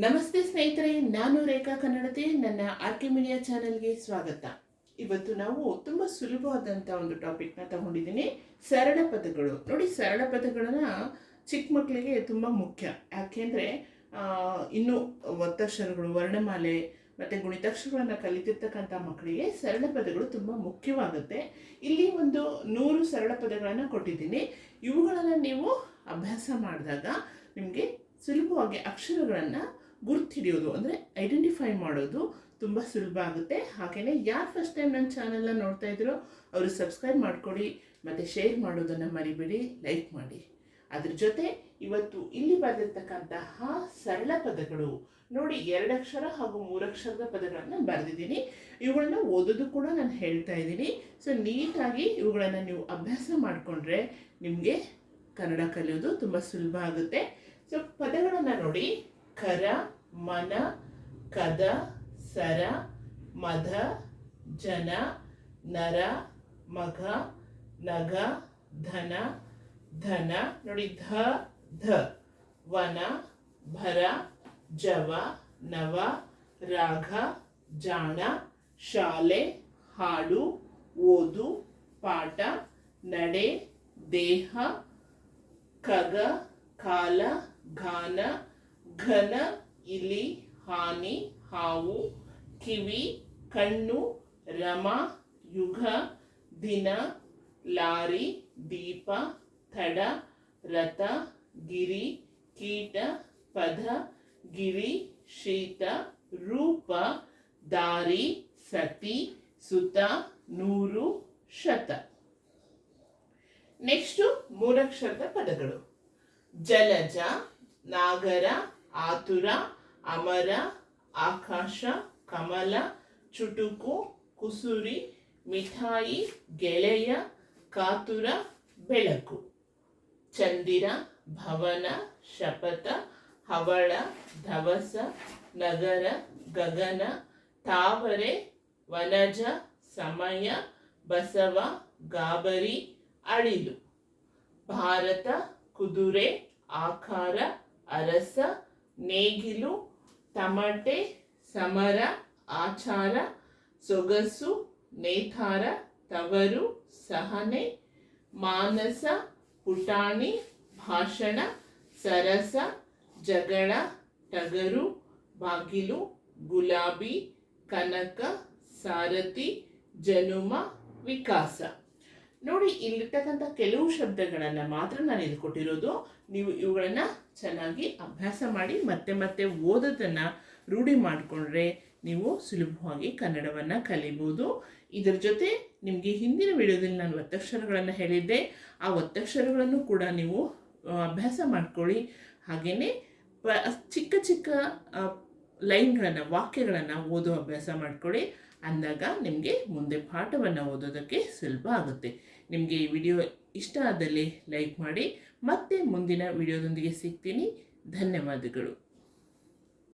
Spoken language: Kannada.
ನಮಸ್ತೆ ಸ್ನೇಹಿತರೆ, ನಾನು ರೇಖಾ ಕನ್ನಡತೆ. ನನ್ನ ಆರ್ಕೆ ಮೀಡಿಯಾ ಚಾನೆಲ್ಗೆ ಸ್ವಾಗತ. ಇವತ್ತು ನಾವು ತುಂಬ ಸುಲಭವಾದಂಥ ಒಂದು ಟಾಪಿಕ್ನ ತಗೊಂಡಿದ್ದೀನಿ, ಸರಳ ಪದಗಳು. ನೋಡಿ, ಸರಳ ಪದಗಳನ್ನ ಚಿಕ್ಕ ಮಕ್ಕಳಿಗೆ ತುಂಬ ಮುಖ್ಯ. ಯಾಕೆಂದರೆ ಇನ್ನು ಒತ್ತಕ್ಷರಗಳು, ವರ್ಣಮಾಲೆ ಮತ್ತು ಗುಣಿತಾಕ್ಷರಗಳನ್ನು ಕಲಿತಿರ್ತಕ್ಕಂಥ ಮಕ್ಕಳಿಗೆ ಸರಳ ಪದಗಳು ತುಂಬ ಮುಖ್ಯವಾಗುತ್ತೆ. ಇಲ್ಲಿ ಒಂದು 100 ಸರಳ ಪದಗಳನ್ನು ಕೊಟ್ಟಿದ್ದೀನಿ. ಇವುಗಳನ್ನು ನೀವು ಅಭ್ಯಾಸ ಮಾಡಿದಾಗ ನಿಮಗೆ ಸುಲಭವಾಗಿ ಅಕ್ಷರಗಳನ್ನು ಗುರ್ತಿಡಿಯೋದು ಅಂದರೆ ಐಡೆಂಟಿಫೈ ಮಾಡೋದು ತುಂಬ ಸುಲಭ ಆಗುತ್ತೆ. ಹಾಗೆಯೇ ಯಾರು ಫಸ್ಟ್ ಟೈಮ್ ನನ್ನ ಚಾನಲ್ನ ನೋಡ್ತಾ ಇದ್ರೋ ಅವರು ಸಬ್ಸ್ಕ್ರೈಬ್ ಮಾಡಿಕೊಡಿ ಮತ್ತು ಶೇರ್ ಮಾಡೋದನ್ನು ಮರಿಬೇಡಿ, ಲೈಕ್ ಮಾಡಿ. ಅದ್ರ ಜೊತೆ ಇವತ್ತು ಇಲ್ಲಿ ಬರೆದಿರ್ತಕ್ಕಂತಹ ಸರಳ ಪದಗಳು ನೋಡಿ, 2 ಅಕ್ಷರ ಹಾಗೂ 3 ಅಕ್ಷರದ ಪದಗಳನ್ನು ಬರೆದಿದ್ದೀನಿ. ಇವುಗಳನ್ನ ಓದೋದು ಕೂಡ ನಾನು ಹೇಳ್ತಾ ಇದ್ದೀನಿ. ಸೊ ನೀಟಾಗಿ ಇವುಗಳನ್ನು ನೀವು ಅಭ್ಯಾಸ ಮಾಡಿಕೊಂಡ್ರೆ ನಿಮಗೆ ಕನ್ನಡ ಕಲಿಯೋದು ತುಂಬ ಸುಲಭ ಆಗುತ್ತೆ. ಸೊ ಪದಗಳನ್ನು ನೋಡಿ: ಕರ, ಮನ, ಕದ, ಸರ, ಮಧ, ಜನ, ನರ, ಮಘ, ನಗ, ಧನ, ಧನ. ನೋಡಿ, ಧ, ಧ, ವನ, ಭರ, ಜವ, ನವ, ರಾಘ, ಜಾಣ, ಶಾಲೆ, ಹಾಡು, ಓದು, ಪಾಠ, ನಡೆ, ದೇಹ, ಖಗ, ಕಾಲ, ಘಾನ, ಘನ, ಇಲಿ, ಹಾನಿ, ಹಾವು, ಕಿವಿ, ಕಣ್ಣು, ರಮ, ಯುಗ, ದಿನ, ಲಾರಿ, ದೀಪ, ತಡ, ರಥ, ಗಿರಿ, ಕೀಟ, ಪದ, ಗಿರಿ, ಶೀತ, ರೂಪ, ದಾರಿ, ಸತಿ, ಸುತ, ನೂರು, ಶತ. ನೆಕ್ಸ್ಟು 3 ಅಕ್ಷರದ ಪದಗಳು: ಜಲಜ, ನಾಗರ, ಆತುರ, ಅಮರ, ಆಕಾಶ, ಕಮಲ, ಚುಟುಕು, ಕುಸುರಿ, ಮಿಠಾಯಿ, ಗೆಳೆಯ, ಕಾತುರ, ಬೆಳಕು. ಚಂದಿರ, ಭವನ, ಶಪಥ, ಹವಳ, ಧವಸ, ನಗರ, ಗಗನ, ತಾವರೆ, ವನಜ, ಸಮಯ, ಬಸವ, ಗಾಬರಿ, ಅಳಿಲು. ಭಾರತ, ಕುದುರೆ, ಆಕಾರ, ಅರಸ, ನೇಗಿಲು, ತಮಟೆ, ಸಮರ, ಆಚಾರ, ಸೊಗಸು, ನೇತಾರ, ತವರು, ಸಹನೆ, ಮಾನಸ, ಪುಟಾಣಿ, ಭಾಷಣ, ಸರಸ, ಜಗಳ, ಟಗರು, ಬಾಗಿಲು, ಗುಲಾಬಿ, ಕನಕ, ಸಾರಥಿ, ಜನುಮ, ವಿಕಾಸ. ನೋಡಿ, ಇಲ್ಲಿರ್ತಕ್ಕಂಥ ಕೆಲವು ಶಬ್ದಗಳನ್ನು ಮಾತ್ರ ನಾನು ಇಲ್ಲಿ ಕೊಟ್ಟಿರೋದು. ನೀವು ಇವುಗಳನ್ನು ಚೆನ್ನಾಗಿ ಅಭ್ಯಾಸ ಮಾಡಿ ಮತ್ತೆ ಮತ್ತೆ ಓದೋದನ್ನು ರೂಢಿ ಮಾಡಿಕೊಂಡ್ರೆ ನೀವು ಸುಲಭವಾಗಿ ಕನ್ನಡವನ್ನು ಕಲಿಬೋದು. ಇದರ ಜೊತೆ ನಿಮಗೆ ಹಿಂದಿನ ವಿಡಿಯೋದಲ್ಲಿ ನಾನು ಒತ್ತಕ್ಷರಗಳನ್ನು ಹೇಳಿದ್ದೆ. ಆ ಒತ್ತಕ್ಷರಗಳನ್ನು ಕೂಡ ನೀವು ಅಭ್ಯಾಸ ಮಾಡ್ಕೊಳ್ಳಿ. ಹಾಗೆಯೇ ಚಿಕ್ಕ ಚಿಕ್ಕ ಲೈನ್ಗಳನ್ನು, ವಾಕ್ಯಗಳನ್ನು ಓದೋ ಅಭ್ಯಾಸ ಮಾಡ್ಕೊಳ್ಳಿ. ಅಂದಾಗ ನಿಮಗೆ ಮುಂದೆ ಪಾಠವನ್ನು ಓದೋದಕ್ಕೆ ಸುಲಭ ಆಗುತ್ತೆ. ನಿಮಗೆ ಈ ವಿಡಿಯೋ ಇಷ್ಟ ಆದಲ್ಲಿ ಲೈಕ್ ಮಾಡಿ. ಮತ್ತೆ ಮುಂದಿನ ವಿಡಿಯೋದೊಂದಿಗೆ ಸಿಗ್ತೀನಿ. ಧನ್ಯವಾದಗಳು.